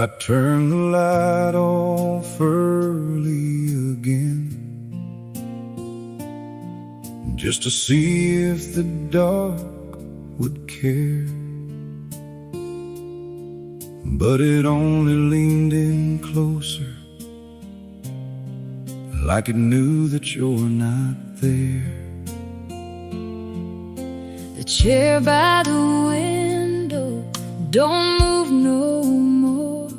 I turned the light off early again, just to see if the dark would care. But it only leaned in closer, like it knew that you're not there. The chair by the window don't move no more.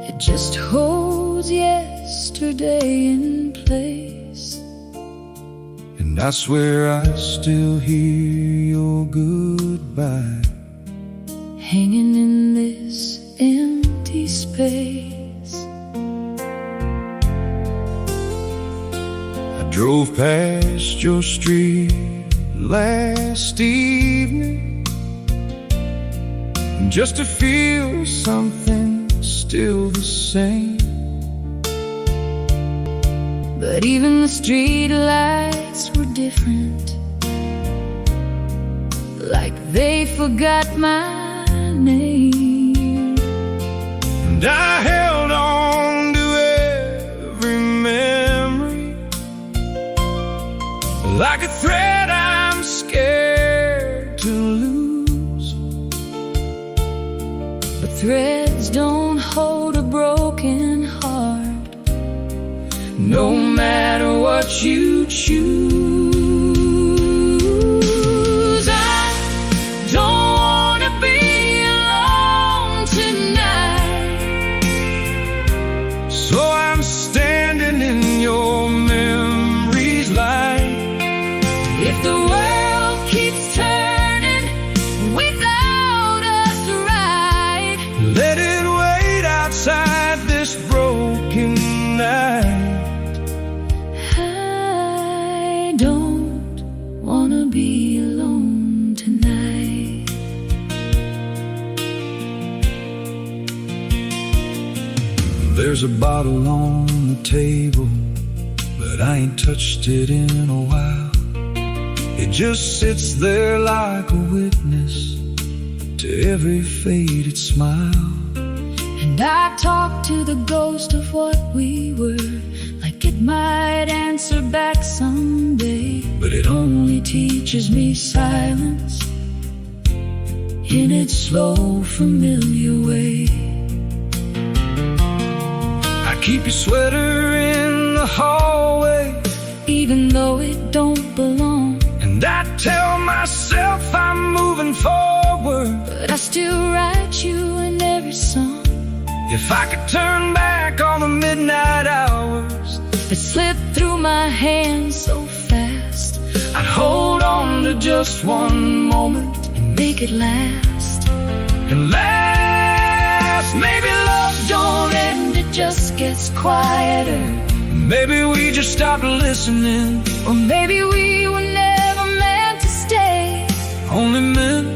It just holds yesterday in place. And I swear I still hear your goodbye hanging in this empty space. I drove past your street last evening just to feel something still the same. But even the street lights were different, like they forgot my name. And I held on to every memory like a thread I'm scared to lose. But threads don't hold a broken heart, no matter what you choose. I don't wanna be alone tonight, so I'm standing in your memory's light. if the world keeps turning without us right, let it wait outside this broken night. I don't wanna be alone tonight. There's a bottle on the table, but I ain't touched it in a while. It just sits there like a witness to every faded smile. And I talk to the ghost of what we were, like it might answer back someday. But it Only teaches me silence in its slow, familiar way. I keep your sweater in the hallway, Even though it don't belong, and I tell myself I'm moving forward. but I still write you in every song. If I could turn back all the midnight hours It slipped through my hands so fast, I'd hold on to just one moment and make it last. and last. Maybe love Don't end, it just gets quieter. maybe we just stopped listening, Or maybe we were never meant to stay. only meant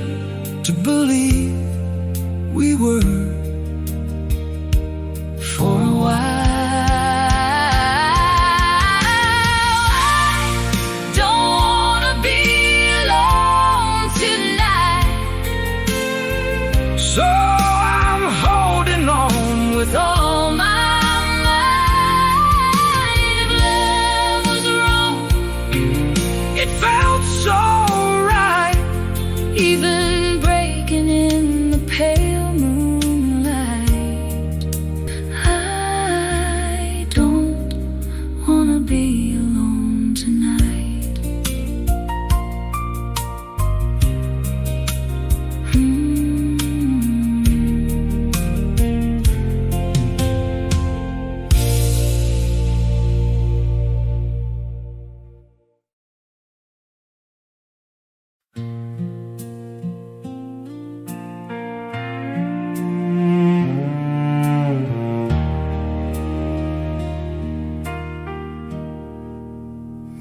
to believe we were For a while, I don't wanna be alone tonight, so I'm holding on with all. all my might. If love was wrong, It felt so right, even breaking in the pale moonlight. I don't wanna be alone tonight.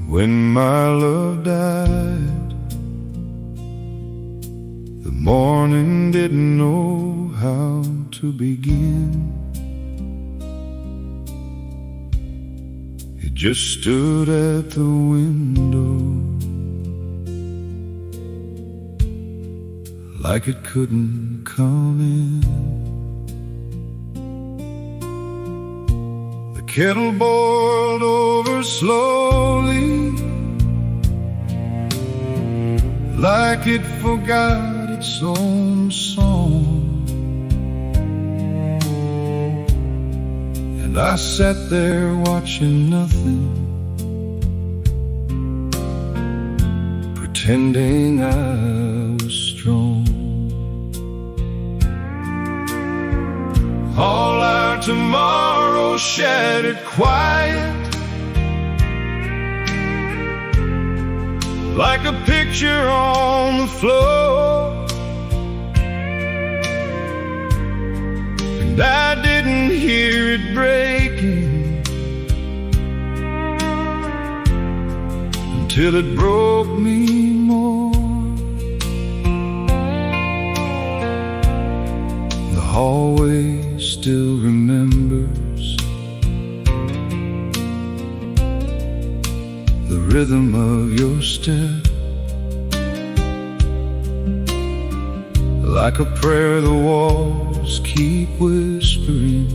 When my love died, the morning didn't know how to begin. It just stood at the window like it couldn't come in. kettle boiled over slowly, like it forgot its own song. And I sat there watching nothing, pretending I was strong. All our tomorrows shattered quiet, like a picture on the floor. And I didn't hear it breaking until it broke me more. The hallway still remembers the rhythm of your step, like a prayer the walls keep whispering.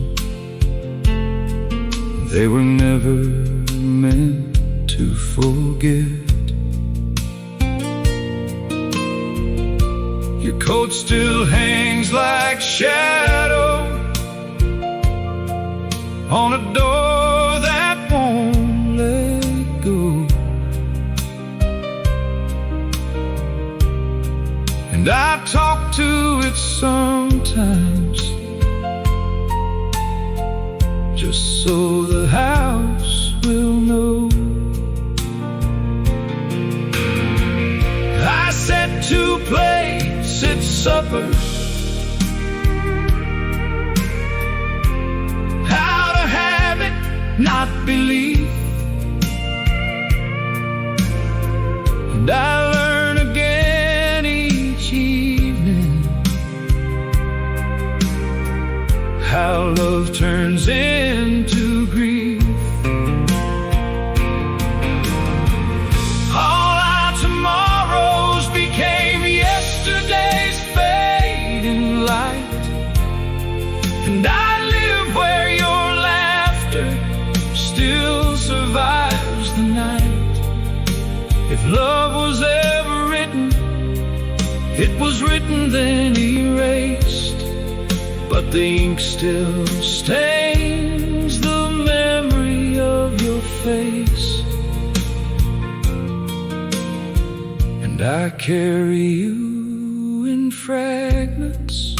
They were never meant to forget. Your coat still hangs like shadow on a door that won't let go. And I talk to it sometimes, just so the house will know. I set 2 plates at supper, how to have it, not believe. And I learn again each evening how love turns into grief. All our tomorrows became yesterday's fading light, and I live where your laughter still survives the night. If love was ever written, it was written then erased, but the ink still stains the memory of your face. And I carry you in fragments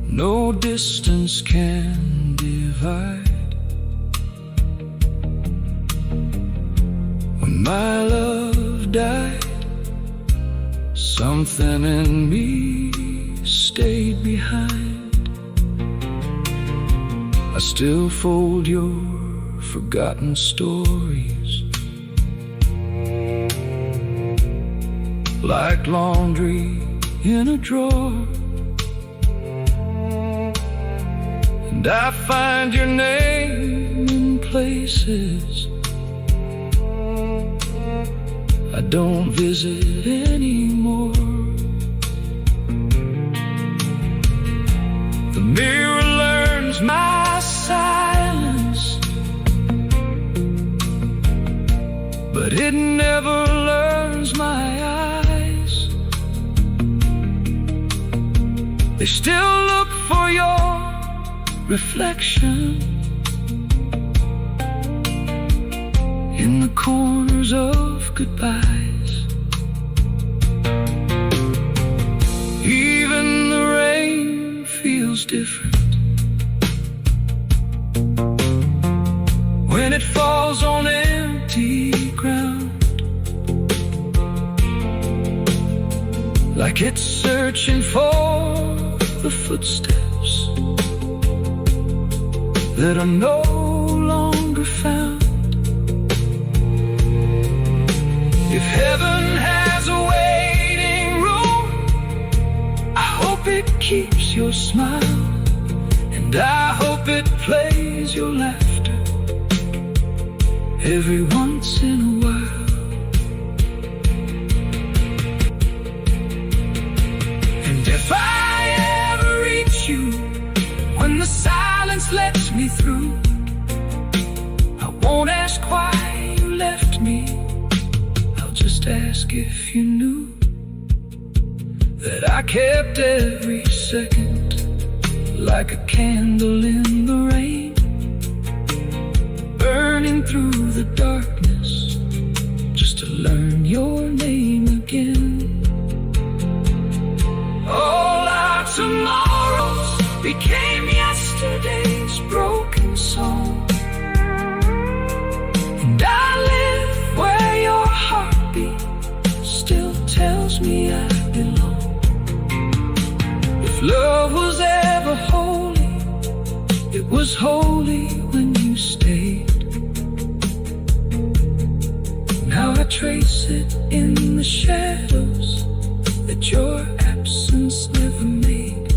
no distance can divide. When my love died, something in me stayed behind. I still fold your forgotten stories like laundry in a drawer. And I find your name in places I don't visit anymore. The mirror learns my silence, but it never learns my eyes. They still look for your reflection in the corners of goodbyes. Even the rain feels different when it falls on empty ground, like it's searching for the footsteps that are no longer found. If heaven has a waiting room, I hope it keeps your smile, and I hope it plays your laughter every once in a while. And if I ever reach you when the silence lets me through. I won't ask why you left me. I'll just ask if you knew that I kept every second like a candle in the rain, burning through the darkness just to learn your name again. All our tomorrows became yesterday's broken song, and I live where your heartbeat still tells me I belong. If love was ever holy, it was holy when you stayed. Now I trace it in the shadows that your absence never made,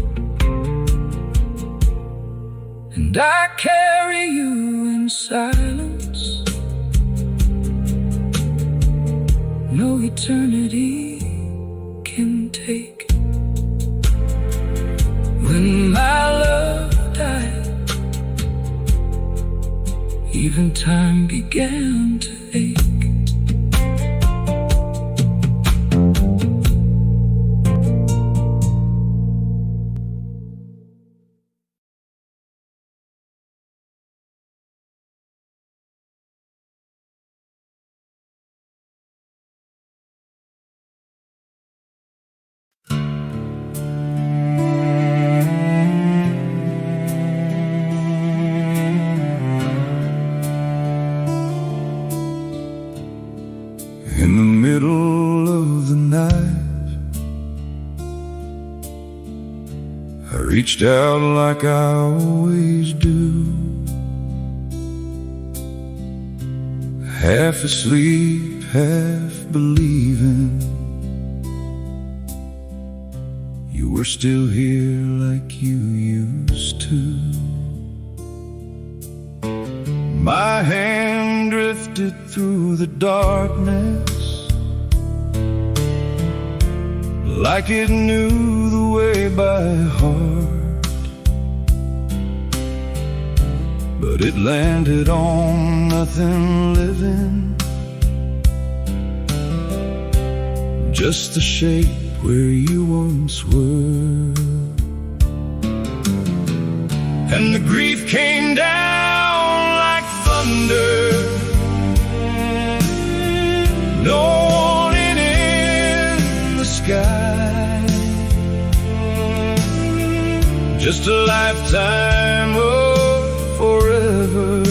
and I carry you in silence. No eternity can take. When my love died, even time began to ache. In the middle of the night, I reached out like I always do, half asleep, half believing you were still here like you used to. My hand drifted through the darkness like it knew the way by heart, but it landed on nothing living, just the shape where you once were. And the grief came down like thunder, no warning in the sky, just a lifetime of forever,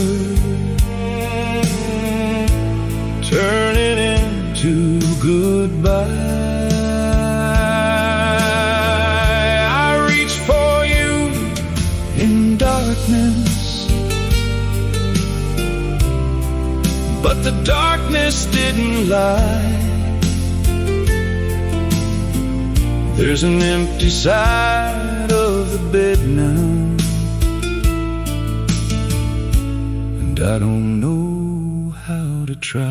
turning into goodbye. I reached for you in darkness, but the darkness didn't lie. There's an empty side of the bed now, and I don't know how to try.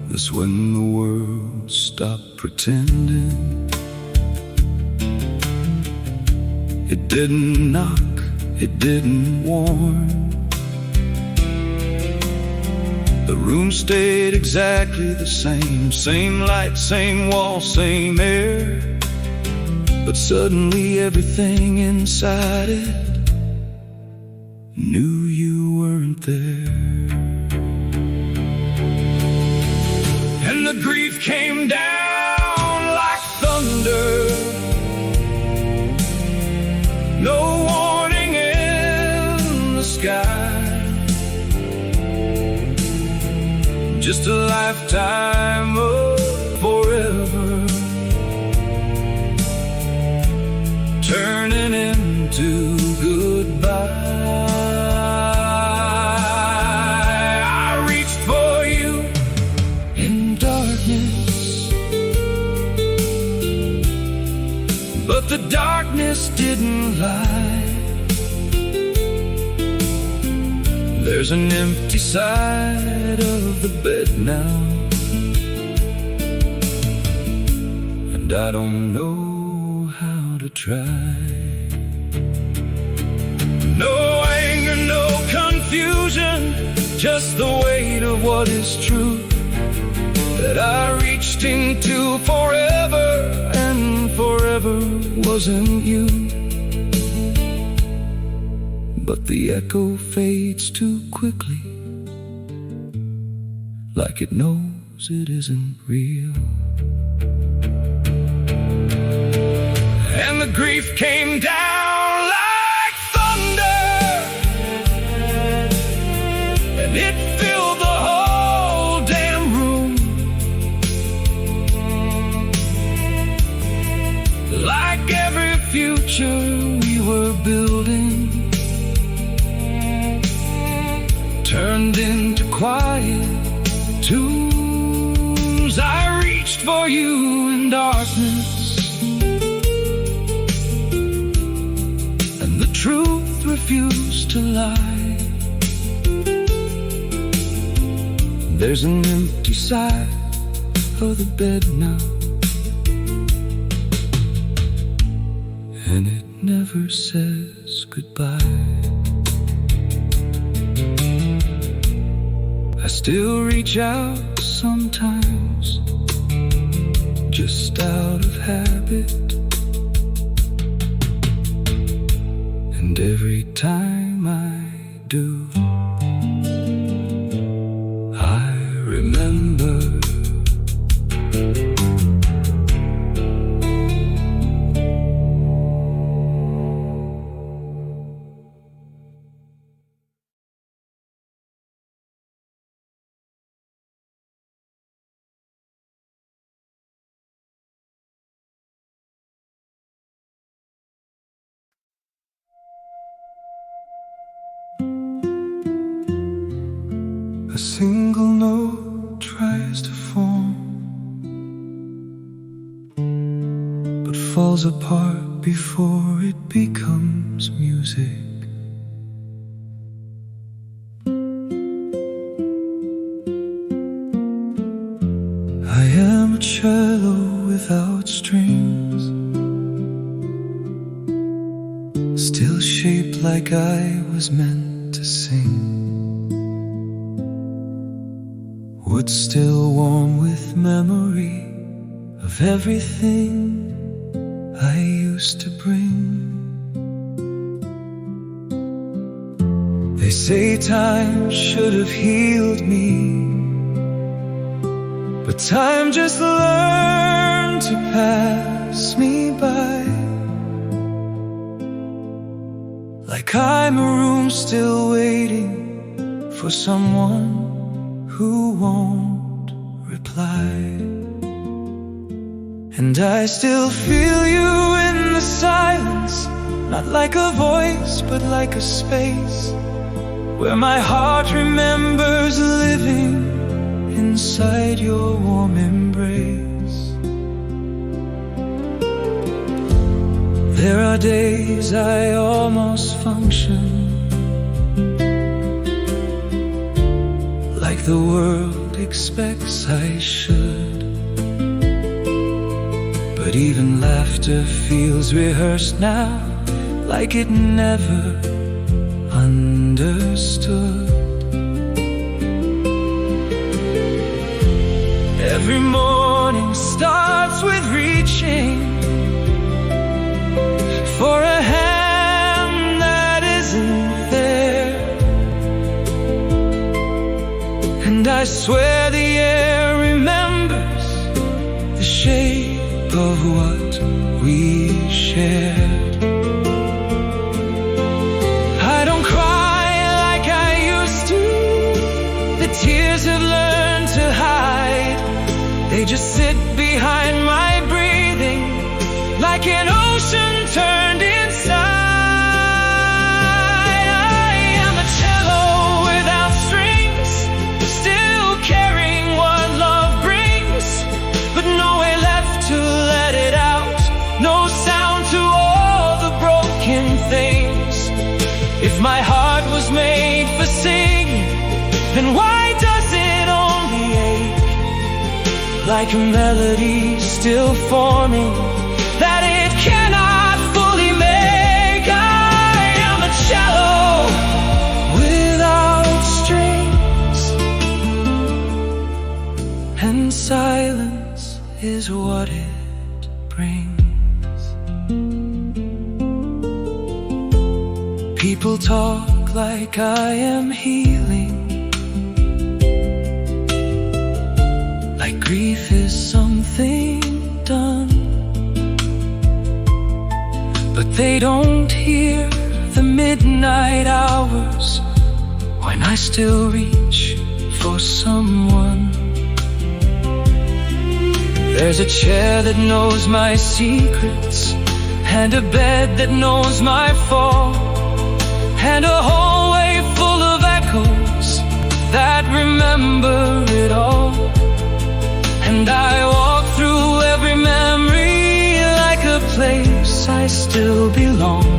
That's when the world stopped pretending. It didn't knock, it didn't warn. The room stayed exactly the same, same light, same wall, same air. But suddenly everything inside it knew you weren't there. And the grief came down like thunder, no warning in the sky, just a lifetime of forever, turning into goodbye. I reached for you in darkness, but the darkness didn't lie. There's an empty side of the bed now, and I don't know how to try. just the weight of what is true that I reached into forever, and forever wasn't you. But the echo fades too quickly, like it knows it isn't real. And the grief came down like thunder, and it filled the whole damn room. Like every future we were building turned into quiet tombs. I reached for you in darkness, and the truth refused to lie. There's an empty side of the bed now, and it never says goodbye. I still reach out sometimes, just out of habit, and every time I do, I remember. A single note tries to form, but falls apart before it becomes music. I am a cello without strings, still shaped like I was meant to sing. Wood still warm with memory of everything I used to bring. They say time should have healed me, but time just learned to pass me by, like I'm a room still waiting for someone who won't reply. And I still feel you in the silence, not like a voice but like a space where my heart remembers living inside your warm embrace. There are days I almost function like the world expects I should, but even laughter feels rehearsed now, like it never understood. Every morning starts with reaching for a hand that isn't there, and I swear the air remembers the shape of what we shared. I don't cry like I used to, the tears have learned to hide. They just sit behind my breathing, like an ocean turned inside. I am a cello without strings, still carrying what love brings, but no way left to let it out, no sound to all the broken things. If my heart was made for singing, then why does it only ache like a melody still forming that it cannot fully make? I am a cello without strings. is what it brings. People talk like I am healing, like grief is something done, but they don't hear the midnight hours when I still reach for someone. There's a chair that knows my secrets, and a bed that knows my fall, and a hallway full of echoes that remember it all. And I walk through every memory like a place I still belong,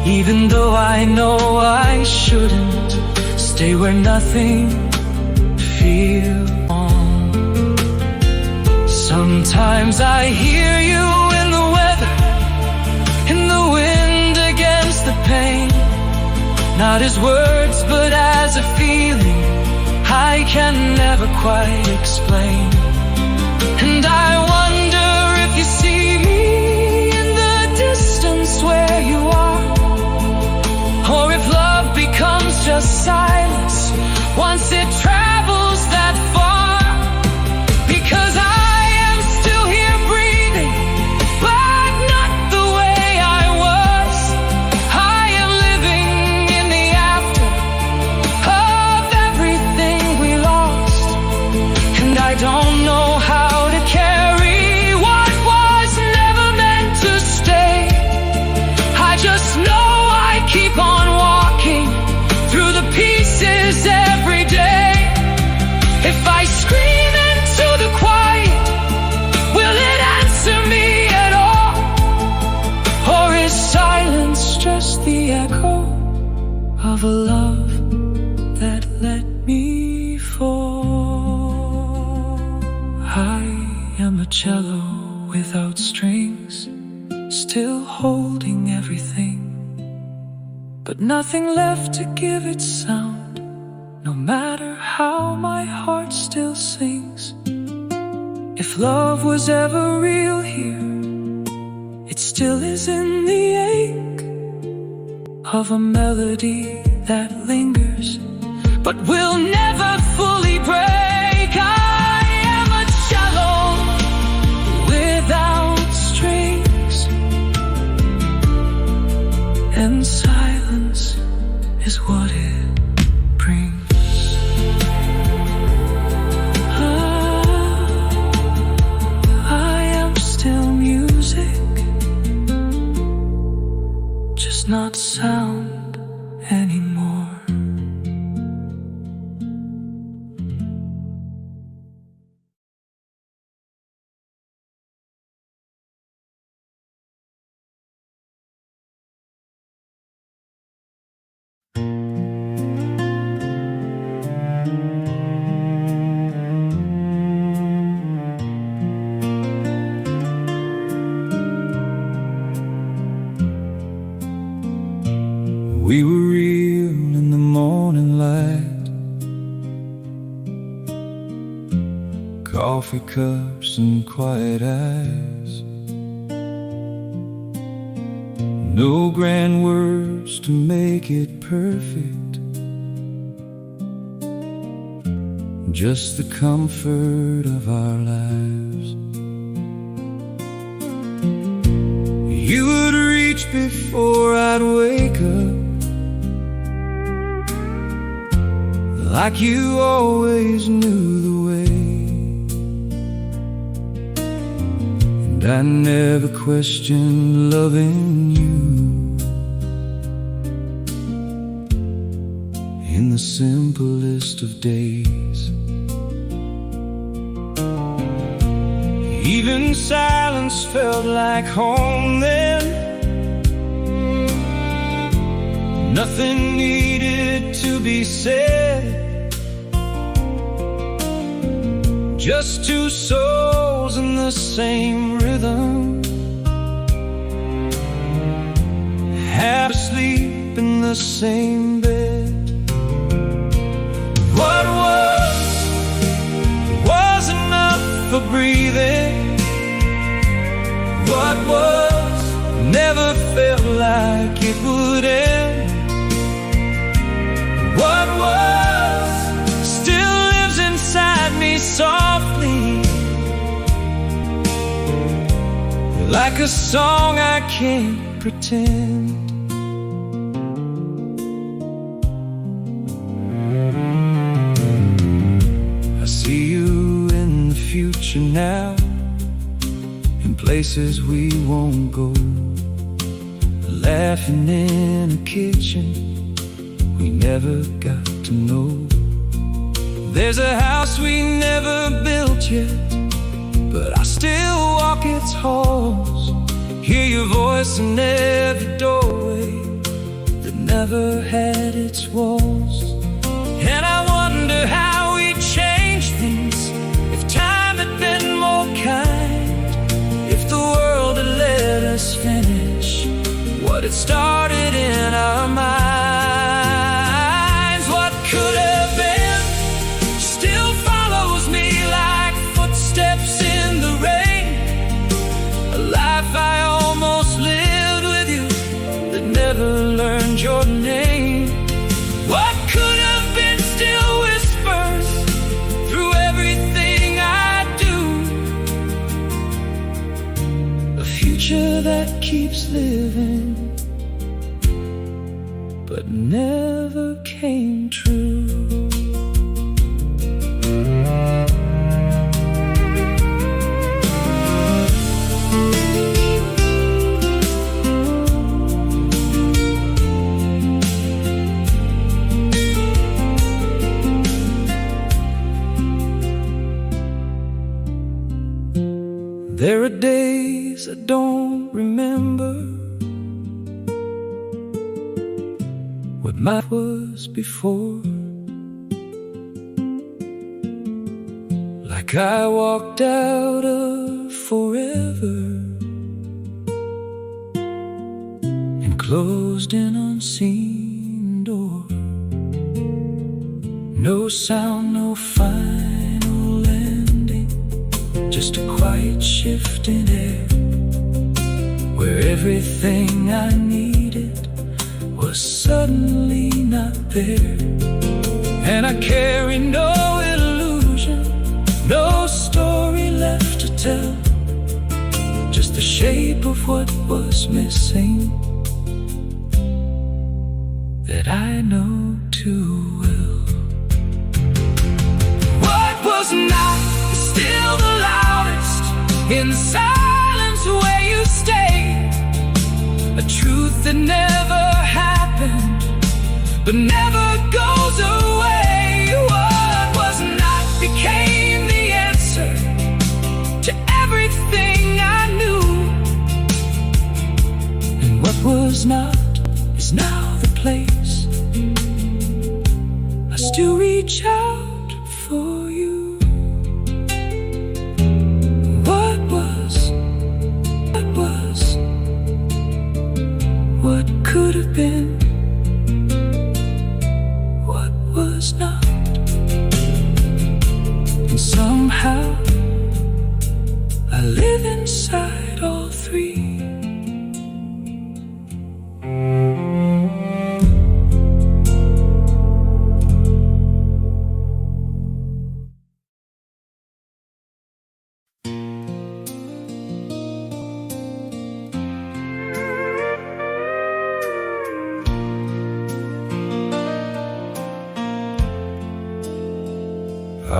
even though I know I shouldn't stay where nothing feels on. Sometimes I hear you in the weather, in the wind against the pain, not as words but as a feeling I can never quite explain. And I wonder if you see me in the distance where you are, or if love becomes just silence once it travels that far. Because I am still here breathing, but not the way I was. I am living in the after of everything we lost, and I don't know how to carry what was never meant to stay. I just know I keep on walking through the pieces every day. If I scream into the quiet, will it answer me at all? Or is silence just the echo of a love that let me fall? I am a cello without strings, still holding everything, but nothing left to give it sound. No matter how my heart still sings, if love was ever real here, it still is in the ache of a melody that lingers but will never fully break. I am a cello without strings, and silence is what it brings. I am still music, just not sound anymore. We were real in the morning light, coffee cups and quiet eyes, no grand words to make it perfect, just the comfort of our lives. You would reach before I'd wake up, like you always knew the way, and I never questioned loving you in the simplest of days. Even silence felt like home then. Nothing needed to be said, just two souls in the same rhythm, half asleep in the same bed. What was enough for breathing. What was never felt like it would end. What was still lives inside me softly, like a song I can't pretend. I see you in the future now, in places we won't go, laughing in a kitchen we never got to know. There's a house we never built yet, but I still walk its halls, hear your voice in every doorway that never had its walls. And I wonder how we'd change things if time had been more kind, if the world had let us finish what had started in our minds. What could have been still follows me like footsteps in the rain, a life I almost lived with you that never learned your name. What could have been still whispers through everything I do, a future that keeps living but never came true. There are days I don't remember what mine was before, like I walked out of forever and closed an unseen door. No sound, no final landing, just a quiet shift in air, where everything I needed was suddenly not there. And I carry no illusion, no story left to tell, just the shape of what was missing that I know too well. What was not is still the loudest in the silence where you stay, a truth that never happened but never goes away. What was not became the answer to everything I knew, and what was not is now the place I still reach out for you. What was, what could have been, what was not, and somehow I live inside all three.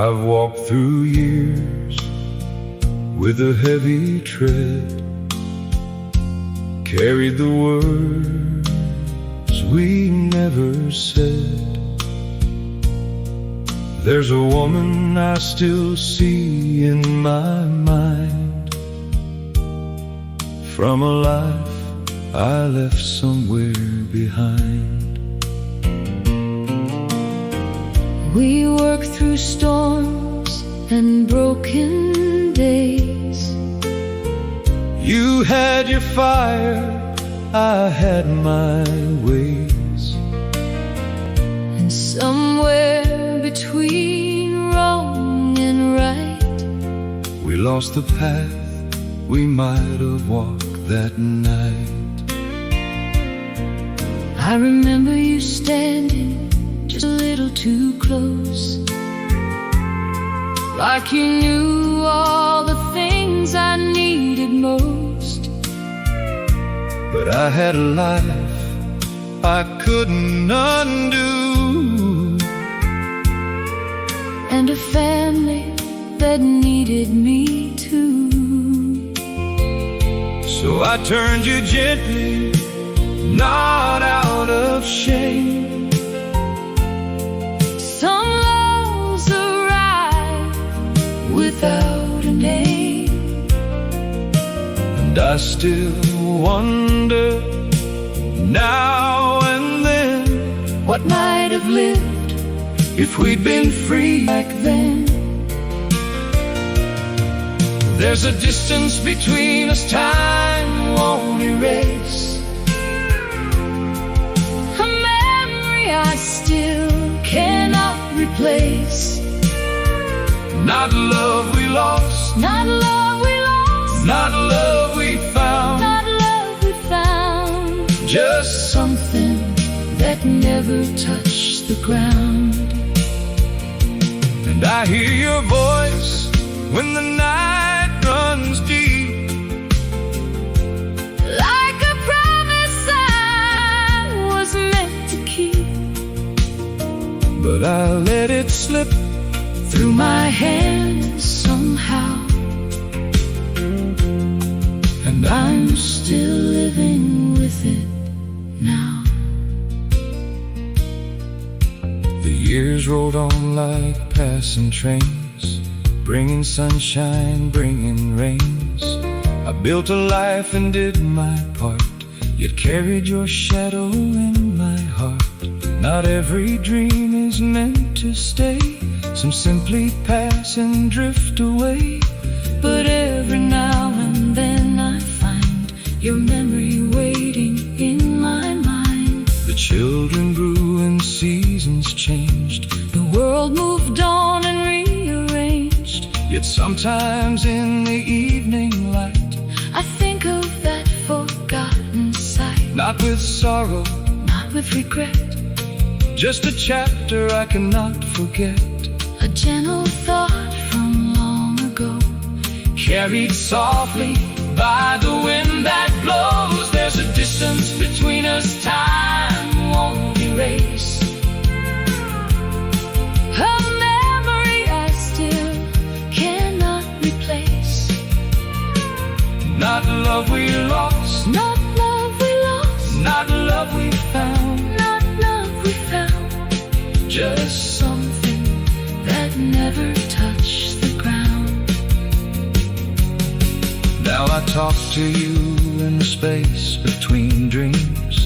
I've walked through years with a heavy tread, carried the words we never said. There's a woman I still see in my mind, from a life I left somewhere behind. We work through storms and broken days. You had your fire, I had my ways, and somewhere between wrong and right, we across the path we might have walked that night. I remember you standing just a little too close, like you knew all the things I needed most. But I had a life I couldn't undo, and a family that needed me too. So I turned you gently, not out of shame. Some loves arrive without a name, and I still wonder now and then what might have lived if we'd been free back then. There's a distance between us time won't erase, a memory I still cannot replace. not love we lost, Not love we lost, not love we found, not love we found, just something that never touched the ground. And I hear your voice when the night runs deep, like a promise I was meant to keep. but I let it slip Through my hands somehow, and I'm still living with it now. The years rolled on like passing trains, bringing sunshine, bringing rains. I built a life and did my part, yet carried your shadow in my heart. Not every dream is meant to stay, some simply pass and drift away. But every now and then I find your memory waiting in my mind. The children grew and seasons changed, The world moved on and rearranged, yet sometimes in the evening light, I think of that forgotten sight. not with sorrow, Not with regret, just a chapter I cannot forget, a gentle thought from long ago, carried softly by the wind that blows. There's a distance between us time won't erase, a memory I still cannot replace. not love we lost, Not love we lost, not love we found, not love we found, just something that never touched the ground. now I talk to you in the space between dreams,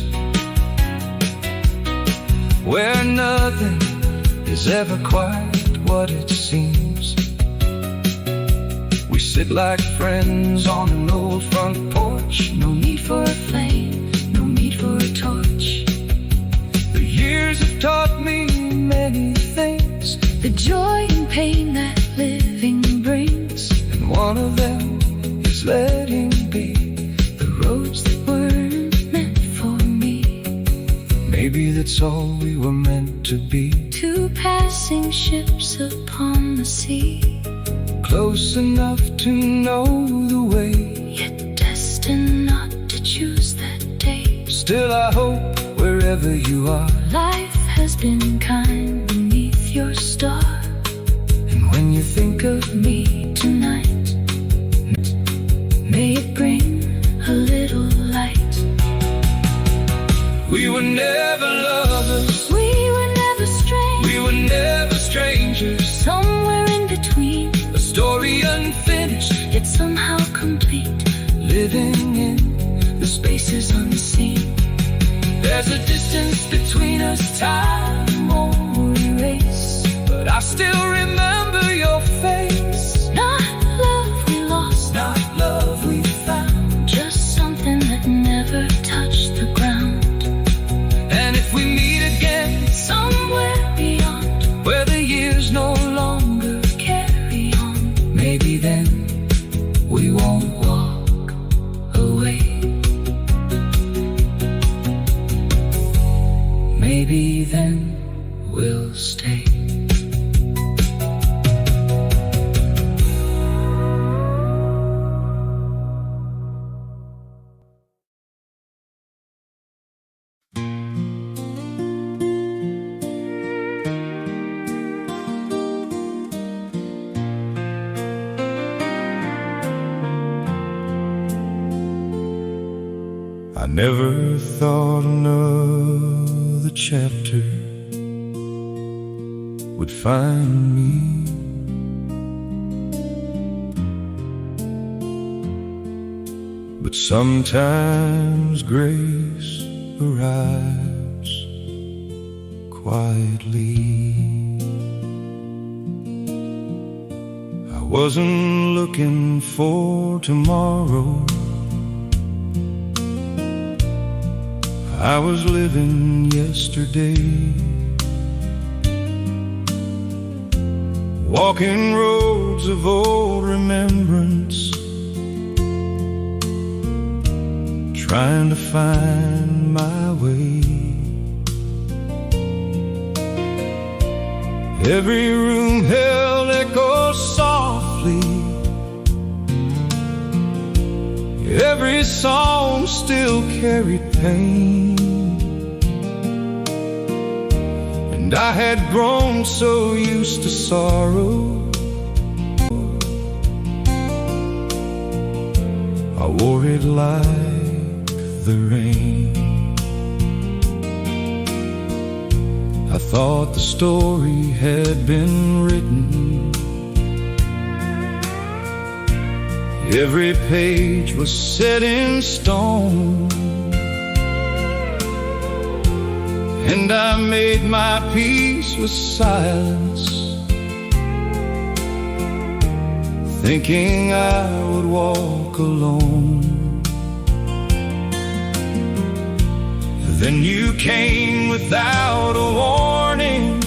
where nothing is ever quite what it seems. We sit like friends on an old front porch, No need for a flame, no need for a torch. the years have taught me many things, The joy and pain that living brings, and one of them is letting be the roads that weren't meant for me. Maybe that's all we were meant to be, Two passing ships upon the sea, close enough to know the way. yet destined not to choose that day. Still I hope wherever you are, Life has been kind beneath your star, and when you think of me, tonight, may it bring a little light. we were never lovers, We were never strange, we were never strangers, somewhere in between, a story unfinished, yet somehow complete, living in the spaces unseen. there's a distance between us time won't erase, but I still remember your face. Not love we lost, Not love we found, just something that never touched the ground. and if we meet again Somewhere beyond, where the years no longer carry on, maybe then maybe then we'll stay. I never thought another chapter would find me, but sometimes grace arrives quietly. I wasn't looking for tomorrow, I was living yesterday, walking roads of old remembrance, trying to find my way. Every room held echoes softly, every song still carried pain, and I had grown so used to sorrow, I wore it like the rain. I thought the story had been written, every page was set in stone, and I made my peace with silence, thinking I would walk alone. Then you came without a warning,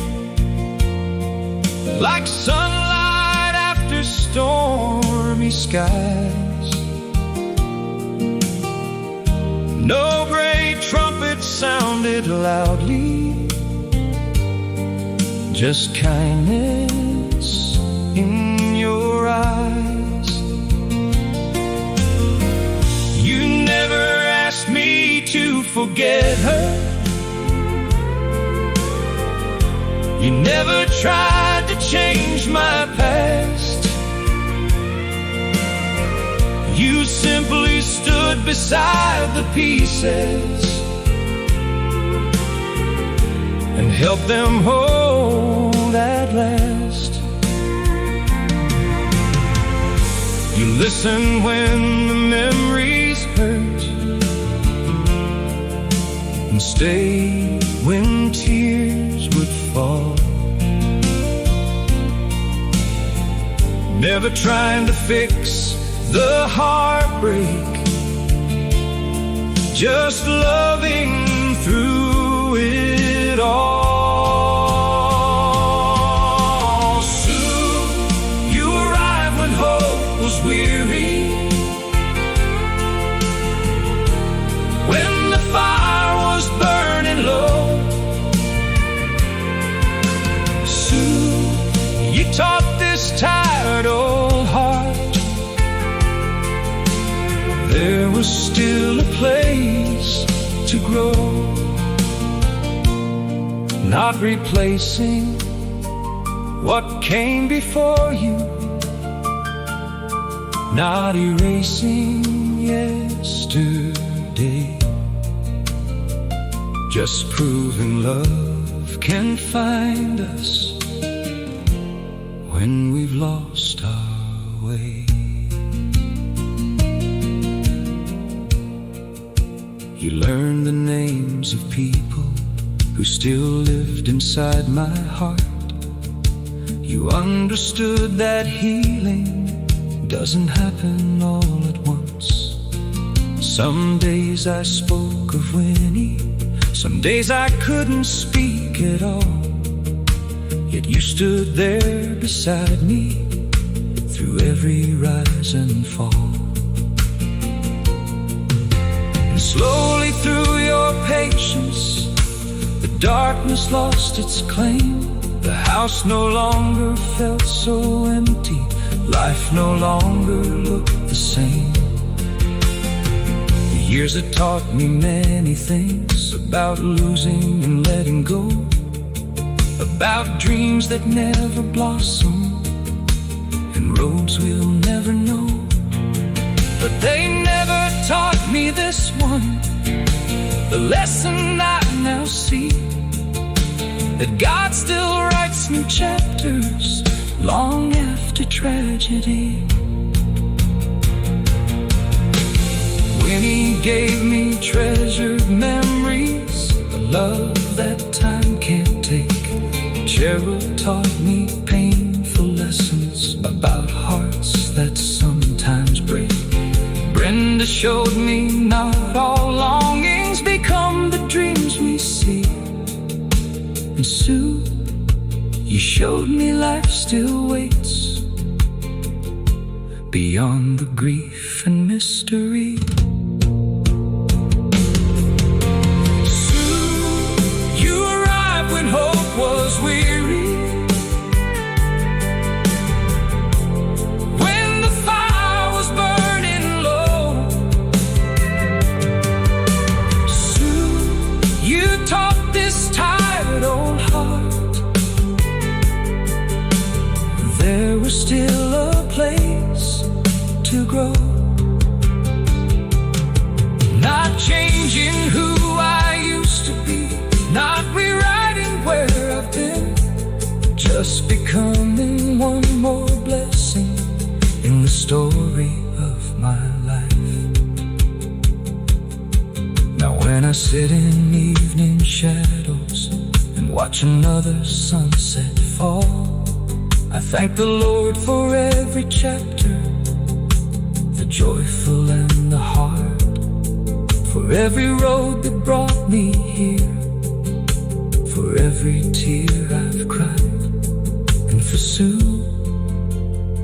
like sunlight after stormy skies. No great trumpet sounded loudly, just kindness in your eyes. You never asked me to forget her, you never tried to change my past. You simply stood beside the pieces and helped them hold at last. You listened when the memories hurt, and stayed when tears would fall. Never trying to fix the heartbreak, just loving through it all. Soon you arrived when hope was weary, when the fire was burning low. Soon you taught this tired old heart there was still a place to grow, not replacing what came before you, not erasing yesterday, just proving love can find us when we've lost our way. You learned the names of people who still lived inside my heart. You understood that healing doesn't happen all at once. Some days I spoke of Winnie, some days I couldn't speak at all. Yet you stood there beside me through every rise and fall. Slowly through your patience, the darkness lost its claim. The house no longer felt so empty. Life no longer looked the same. The years had taught me many things about losing and letting go, about dreams that never blossom and roads we'll never know. But they never taught me this one, the lesson I now see, that God still writes new chapters long after tragedy. When He gave me treasured memories, a love that time can't take, Cheryl taught me painful lessons about hearts that sometimes break. Brenda showed me not all longings become the dreams we see. And Sue, you showed me life still waits beyond the grief and mystery. Sue, you arrived when hope was weary, when the fire was burning low. Sue, you taught this tired old heart there was still a place to grow. Not changing who I used to be, not rewriting where I've been, just becoming one more blessing in the story of my life. Now when I sit in evening shadows and watch another sunset fall, I thank the Lord for every chapter, the joyful and the hard, for every road that brought me here, for every tear I've cried, and for Sue,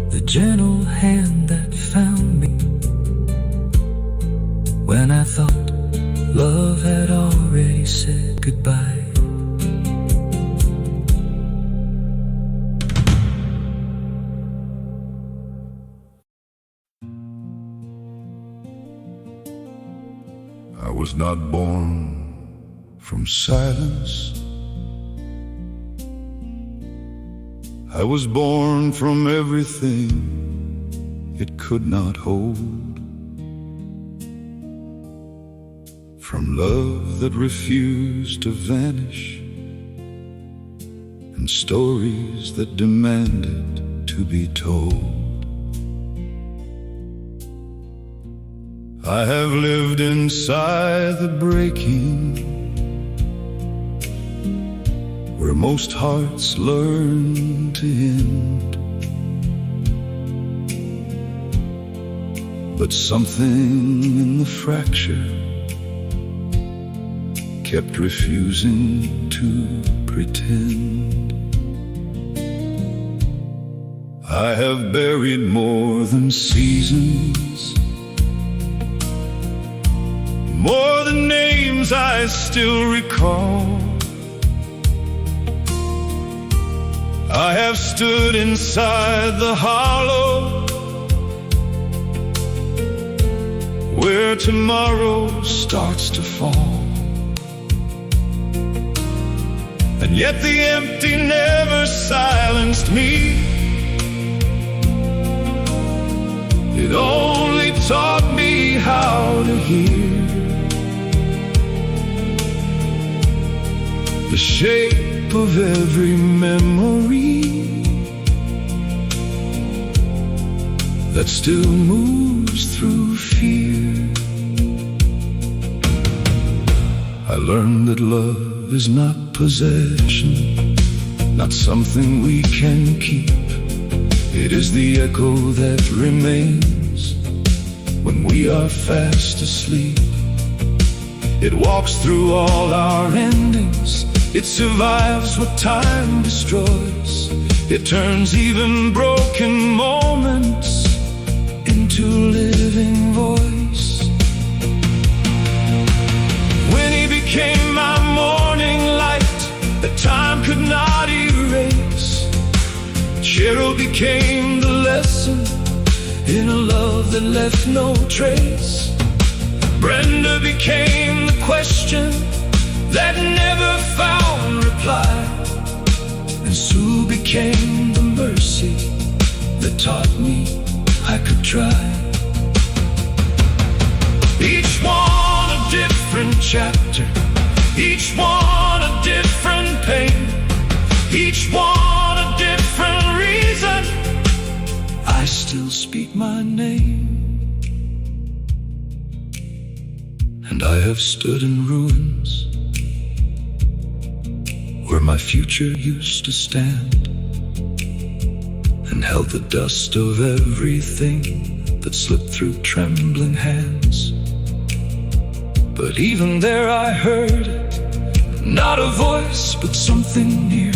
the gentle hand that found me when I thought love had already said goodbye. I was not born from silence. I was born from everything it could not hold, from love that refused to vanish and stories that demanded to be told. I have lived inside the breaking, where most hearts learn to end. But something in the fracture kept refusing to pretend. I have buried more than seasons, more than names I still recall. I have stood inside the hollow where tomorrow starts to fall, and yet the empty never silenced me. It only taught me how to hear the shape of every memory that still moves through fear. I learned that love is not possession, not something we can keep. It is the echo that remains when we are fast asleep. It walks through all our endings. It survives what time destroys. It turns even broken moments into living voice. When he became my morning light, became the lesson in a love that left no trace. Brenda became the question that never found reply. And Sue became the mercy that taught me I could try. Each one a different chapter, each one a different pain, each one a different reason. I still speak my name, and I have stood in ruins where my future used to stand, and held the dust of everything that slipped through trembling hands. But even there I heard not a voice but something near,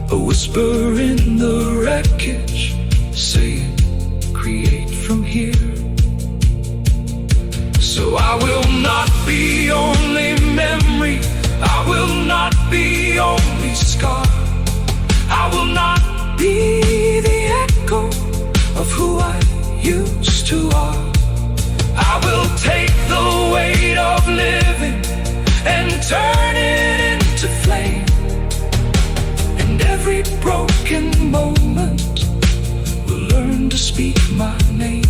a whisper in the wreckage saying, create from here. So I will not be only memory, I will not be only scar, I will not be the echo of who I used to are. I will take the weight of living and turn it into flame, and every broken moment will learn to speak my name.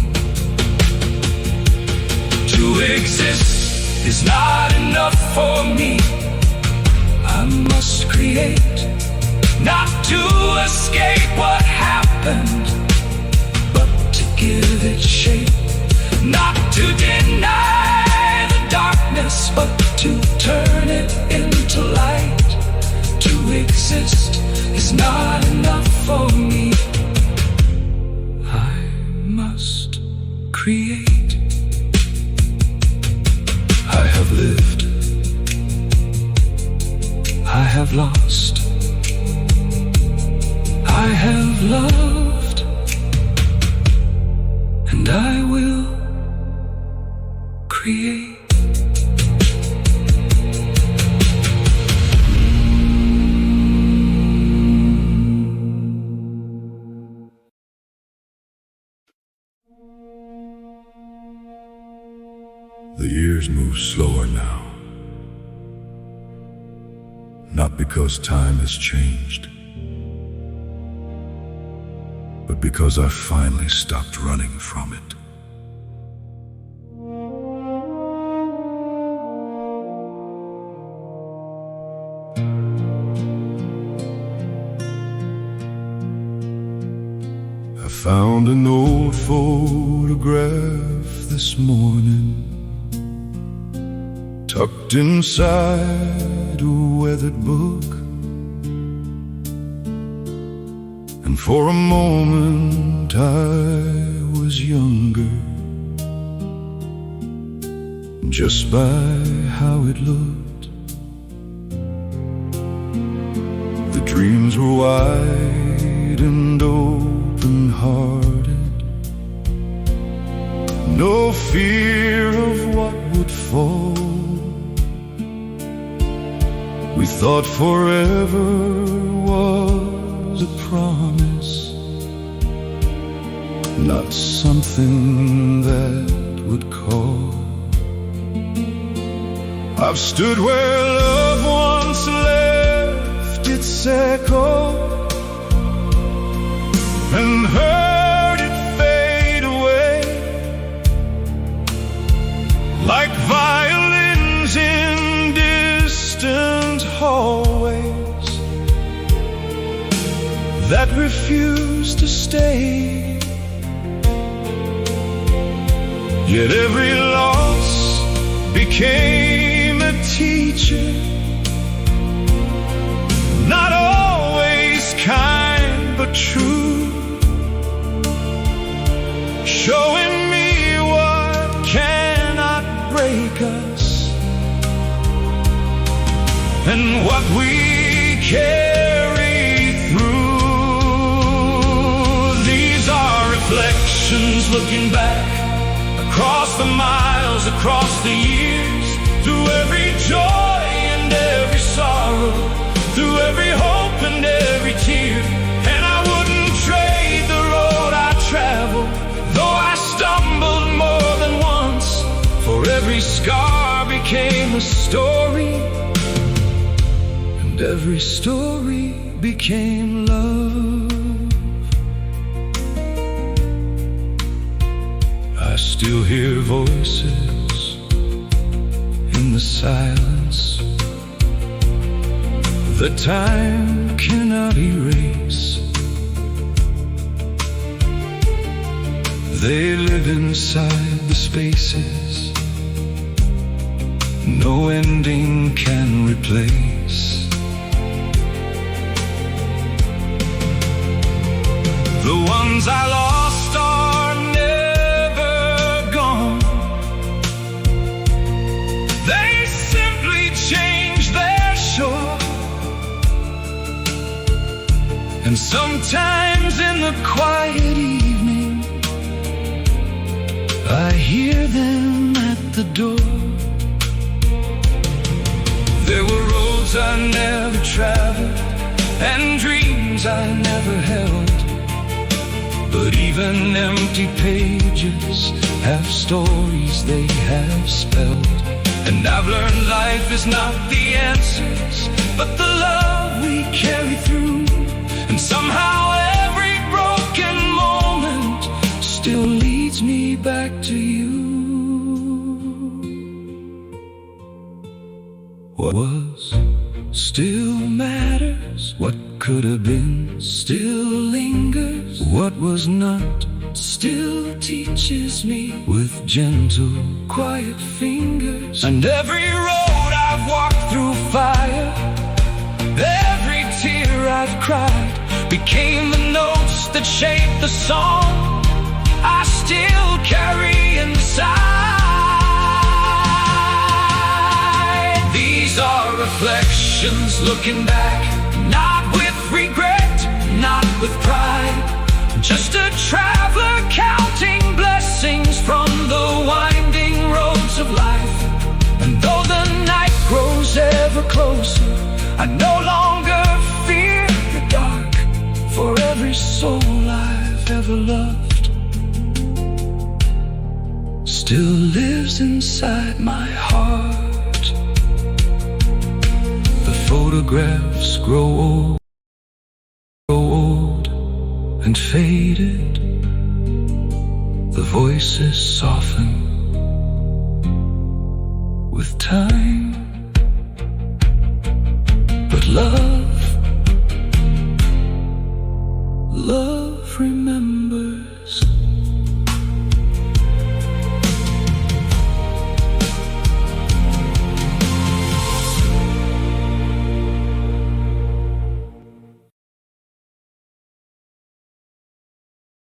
To exist is not enough for me, I must create, not to escape what happened, but to give it shape. Not to deny the darkness, but to turn it into light. To exist is not enough for me, I must create. I have lived, I have lost, I have loved, and I will create. The years move slower now, not because time has changed, but because I finally stopped running from it. I found an old photograph this morning, tucked inside a weathered book. And for a moment I was younger, just by how it looked. The dreams were wide and open-hearted, no fear of what would fall. We thought forever was a promise, not something that would call. I've stood where love once left its echo and heard it fade away, like violins in distant hallways that refuse to stay. Yet every loss became a teacher, not always kind but true, showing me what cannot break us and what we carry through. These are reflections looking back across the miles, across the years, through every joy and every sorrow, through every hope and every tear. And I wouldn't story, and every story became love. I still hear voices in the silence that time cannot erase. They live inside the spaces no ending can replace. The ones I lost are never gone. They simply change their shore. And sometimes in the quiet evening, I hear them at the door. There were roads I never traveled and dreams I never held, but even empty pages have stories they have spelled. And I've learned life is not the answers, but the love we carry through. And somehow every broken moment still leads me back to you. What was still matters. What could have been still lingers. What was not still teaches me with gentle, quiet fingers. And every road I've walked through fire, every tear I've cried, became the notes that shaped the song I still carry inside. These are reflections looking back, not with regret, not with pride, just a traveler counting blessings from the winding roads of life. And though the night grows ever closer, I no longer fear the dark, for every soul I've ever loved still lives inside my heart. The photographs grow old and faded. The voices soften